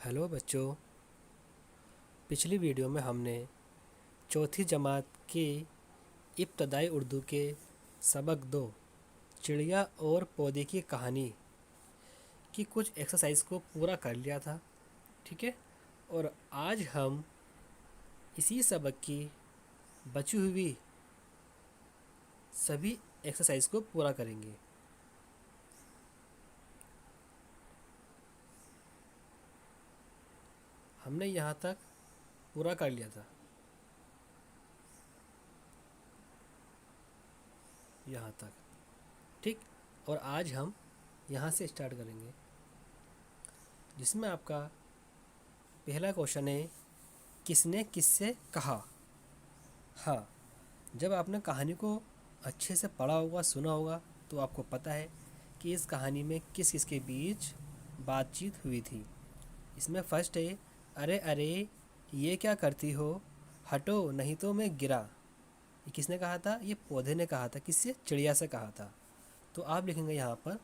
Hello बच्चों। पिछली video में हमने चौथी जमात की इब्तदाई उर्दू के सबक 2 चिड़िया और पौधे की कहानी की कुछ एक्सरसाइज को पूरा कर लिया था। ठीक है। और आज हम इसी सबक की बची हुई सभी एक्सरसाइज को पूरा करेंगे। हमने यहाँ तक पूरा कर लिया था, यहाँ तक। ठीक। और आज हम यहाँ से स्टार्ट करेंगे, जिसमें आपका पहला क्वेश्चन है, किसने किससे कहा। हाँ, जब आपने कहानी को अच्छे से पढ़ा होगा, सुना होगा, तो आपको पता है कि इस कहानी में किस किस के बीच बातचीत हुई थी। इसमें फर्स्ट है, अरे अरे ये क्या करती हो, हटो नहीं तो मैं गिरा। ये किसने कहा था? ये पौधे ने कहा था। किससे? चिड़िया से कहा था। तो आप लिखेंगे यहाँ पर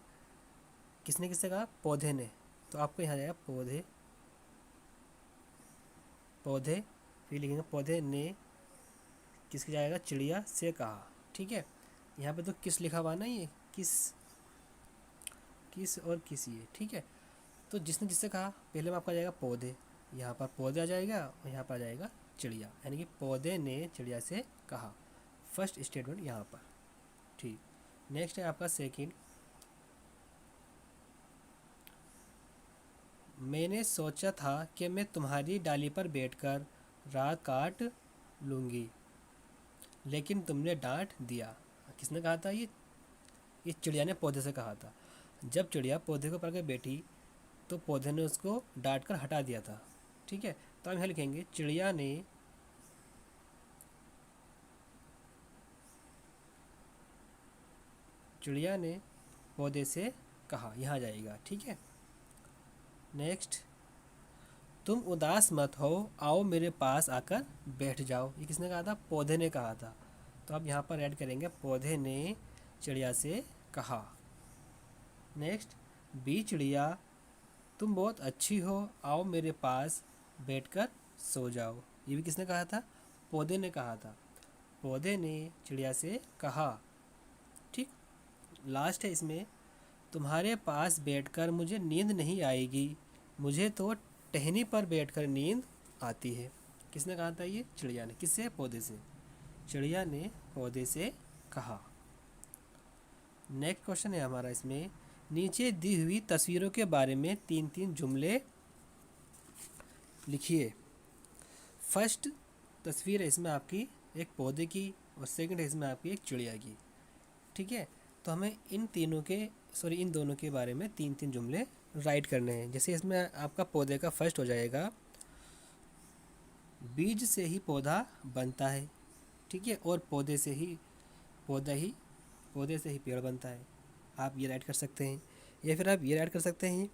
किसने किससे कहा? पौधे ने। तो आपको यहाँ जाएगा पौधे, पौधे, फिर लिखेंगे पौधे ने किसके जाएगा? चिड़िया से कहा। ठीक है। यहाँ पे तो किस लिखा हुआ ना, ये किस, किस और किस, ये ठीक है। तो जिसने जिससे कहा, पहले में आपका जाएगा पौधे, यहाँ पर पौधे आ जाएगा और यहाँ पर आ जाएगा चिड़िया, यानी कि पौधे ने चिड़िया से कहा। फर्स्ट स्टेटमेंट यहाँ पर। ठीक। नेक्स्ट है आपका सेकंड, मैंने सोचा था कि मैं तुम्हारी डाली पर बैठकर रात काट लूँगी, लेकिन तुमने डांट दिया। किसने कहा था? ये चिड़िया ने पौधे से कहा था। जब चिड़िया पौधे को पकड़ के बैठी तो पौधे ने उसको डांट कर हटा दिया था। ठीक है। तो हम यहाँ लिखेंगे चिड़िया ने पौधे से कहा, यहाँ जाएगा। ठीक है। नेक्स्ट, तुम उदास मत हो, आओ मेरे पास आकर बैठ जाओ। ये किसने कहा था? पौधे ने कहा था। तो आप यहाँ पर ऐड करेंगे, पौधे ने चिड़िया से कहा। नेक्स्ट, बी चिड़िया तुम बहुत अच्छी हो, आओ मेरे पास बैठकर सो जाओ। ये भी किसने कहा था? पौधे ने कहा था। पौधे ने चिड़िया से कहा। ठीक। लास्ट है इसमें, तुम्हारे पास बैठकर मुझे नींद नहीं आएगी, मुझे तो टहनी पर बैठकर नींद आती है। किसने कहा था? ये चिड़िया ने। किससे? पौधे से। चिड़िया ने पौधे से कहा। नेक्स्ट क्वेश्चन है हमारा इसमें, नीचे दी हुई तस्वीरों के बारे में 3-3 जुमले लिखिए। फर्स्ट तस्वीर है इसमें आपकी एक पौधे की, और सेकंड है इसमें आपकी एक चिड़िया की। ठीक है। तो हमें इन दोनों के बारे में 3-3 जुमले राइट करने हैं। जैसे इसमें आपका पौधे का फर्स्ट हो जाएगा, बीज से ही पौधा बनता है। ठीक है। और पौधे से ही पेड़ बनता है। आप ये राइट कर सकते हैं, या फिर आप ये राइट कर सकते हैं,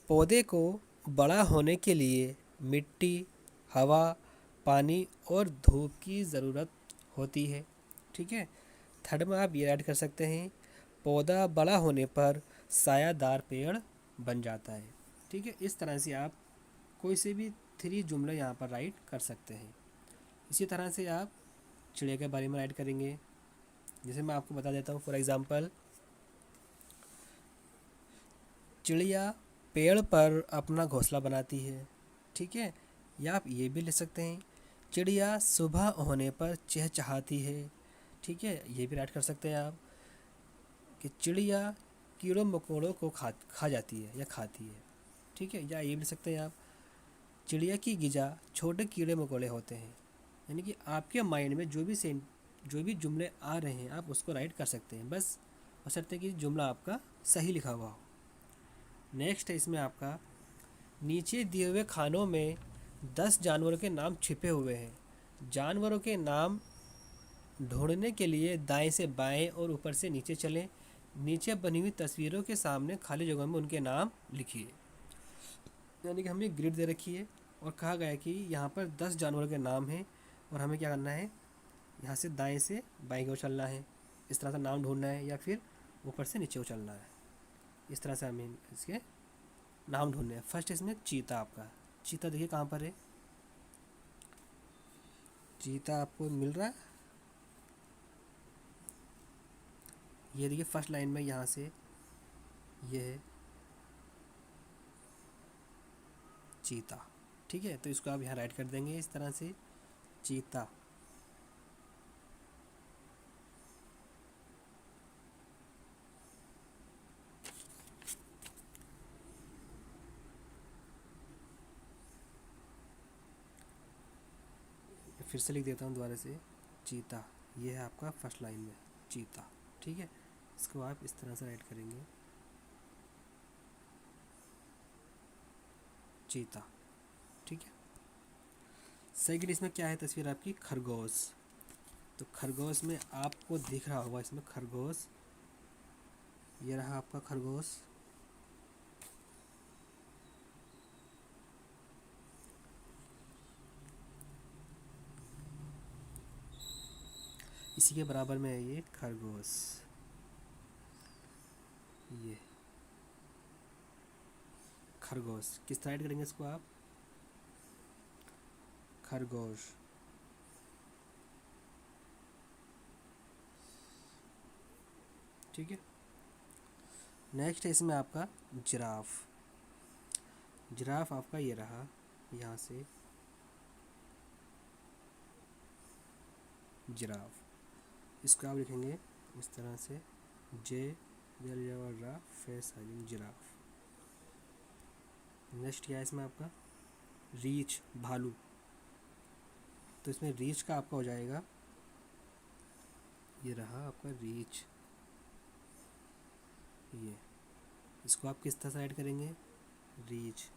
पौधे को बड़ा होने के लिए मिट्टी, हवा, पानी और धूप की ज़रूरत होती है। ठीक है। थर्ड में आप ये ऐड कर सकते हैं, पौधा बड़ा होने पर सायादार पेड़ बन जाता है। ठीक है। इस तरह से आप कोई से भी 3 जुमले यहाँ पर राइट कर सकते हैं। इसी तरह से आप चिड़िया के बारे में राइट करेंगे। जैसे मैं आपको बता देता हूँ, फॉर एग्ज़ाम्पल, चिड़िया पेड़ पर अपना घोंसला बनाती है। ठीक है। या आप ये भी लिख सकते हैं, चिड़िया सुबह होने पर चहचहाती है। ठीक है। ये भी राइट कर सकते हैं आप कि चिड़िया कीड़ों मकोड़ों को खा जाती है या खाती है। ठीक है। या ये भी लिख सकते हैं आप, चिड़िया की गिजा छोटे कीड़े मकोड़े होते हैं। यानी कि आपके माइंड में जो भी जुमले आ रहे हैं, आप उसको राइट कर सकते हैं, बस बशर्ते कि जुमला आपका सही लिखा हुआ हो। नेक्स्ट है इसमें आपका, नीचे दिए हुए खानों में 10 जानवरों के नाम छिपे हुए हैं। जानवरों के नाम ढूंढने के लिए दाएं से बाएं और ऊपर से नीचे चलें। नीचे बनी हुई तस्वीरों के सामने खाली जगह में उनके नाम लिखिए। यानी कि हमें ग्रिड दे रखी है और कहा गया है कि यहाँ पर 10 जानवरों के नाम हैं, और हमें क्या करना है, यहाँ से दाएं से बाएं की ओर चलना है, इस तरह से नाम ढूंढना है, या फिर ऊपर से नीचे को चलना है। इस तरह से हमें इसके नाम ढूंढने हैं। फर्स्ट इसमें चीता, आपका चीता देखिए कहाँ पर है, चीता आपको मिल रहा है, ये देखिए फर्स्ट लाइन में यहाँ से ये है चीता। ठीक है, तो इसको आप यहाँ राइट कर देंगे इस तरह से, चीता। फिर से लिख देता हूँ दोबारा से, चीता, ये है आपका फर्स्ट लाइन में चीता। ठीक है, इसको आप इस तरह से राइट करेंगे, चीता। ठीक है, सेकंड इसमें क्या है तस्वीर आपकी, खरगोश। तो खरगोश में आपको दिख रहा होगा इसमें खरगोश, ये रहा आपका खरगोश। इसी के बराबर में है ये खरगोश, ये खरगोश। किस तरह राइट करेंगे इसको आप, खरगोश। ठीक है, नेक्स्ट है इसमें आपका जिराफ। जिराफ आपका ये रहा, यहाँ से जिराफ, इसको आप लिखेंगे इस तरह से, जे रा फेस जिराफ। नेक्स्ट क्या है इसमें आपका, रीछ, भालू। तो इसमें रीछ का आपका हो जाएगा, ये रहा आपका रीछ, ये, इसको आप किस तरह से ऐड करेंगे, रीछ,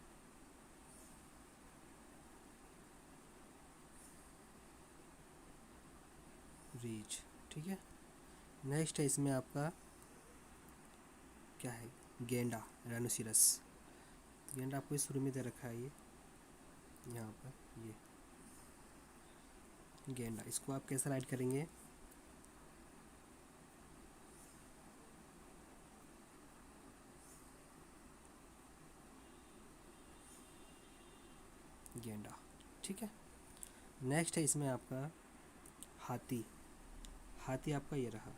रीच। ठीक है, नेक्स्ट है इसमें आपका क्या है, गेंडा, राइनोसिरस। गेंडा आपको शुरू में दे रखा है, ये यहाँ पर, ये गेंडा, इसको आप कैसे राइट करेंगे, गेंडा। ठीक है, नेक्स्ट है इसमें आपका हाथी। हाथी आपका ये रहा,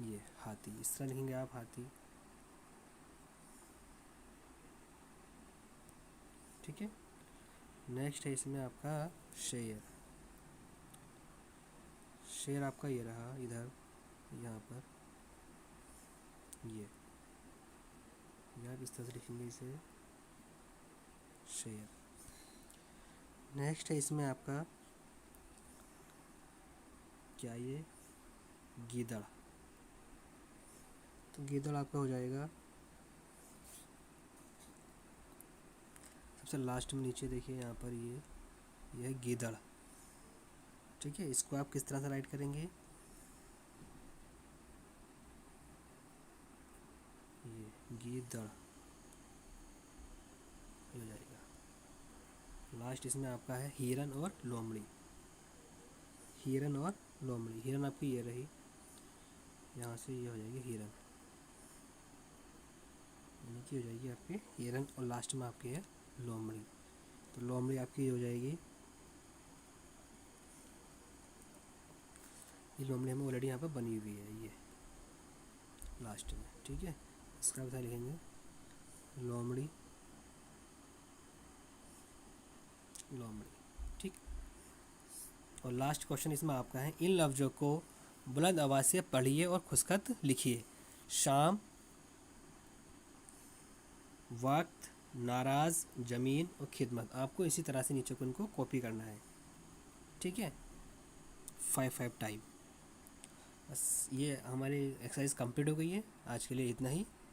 ये हाथी, इस तरह लिखेंगे आप हाथी। ठीक है, नेक्स्ट है इसमें आपका शेर। शेर आपका ये रहा इधर, यहाँ पर, ये आप इस तरह से लिखेंगे इसे, शेर। नेक्स्ट है इसमें आपका क्या, ये गीदड़। तो गीदड़ आपका हो जाएगा सबसे लास्ट में, नीचे देखिए यहाँ पर, ये है गीदड़। ठीक है, इसको आप किस तरह से राइट करेंगे, ये गीदड़ हो जाएगा। लास्ट इसमें आपका है हिरन और लोमड़ी। हिरन और लोमड़ी, हिरन आपकी ये रही, यहाँ से ये हो जाएगी हिरन, यानी कि हो जाएगी आपकी हिरन, और लास्ट में आपकी है लोमड़ी। तो लोमड़ी आपकी हो जाएगी, ये लोमड़ी हमें ऑलरेडी यहाँ पर बनी हुई है, ये लास्ट में। ठीक है, इसका बता लिखेंगे लोमड़ी, लोमड़ी। ठीक, और लास्ट क्वेश्चन इसमें आपका है, इन लफ्ज़ों को बुलंद आवाज़ से पढ़िए और खुशखत लिखिए। शाम, वक्त, नाराज़, ज़मीन और खिदमत। आपको इसी तरह से नीचे को इनको कॉपी करना है। ठीक है, 5 टाइम। बस ये हमारी एक्सरसाइज कंप्लीट हो गई है। आज के लिए इतना ही।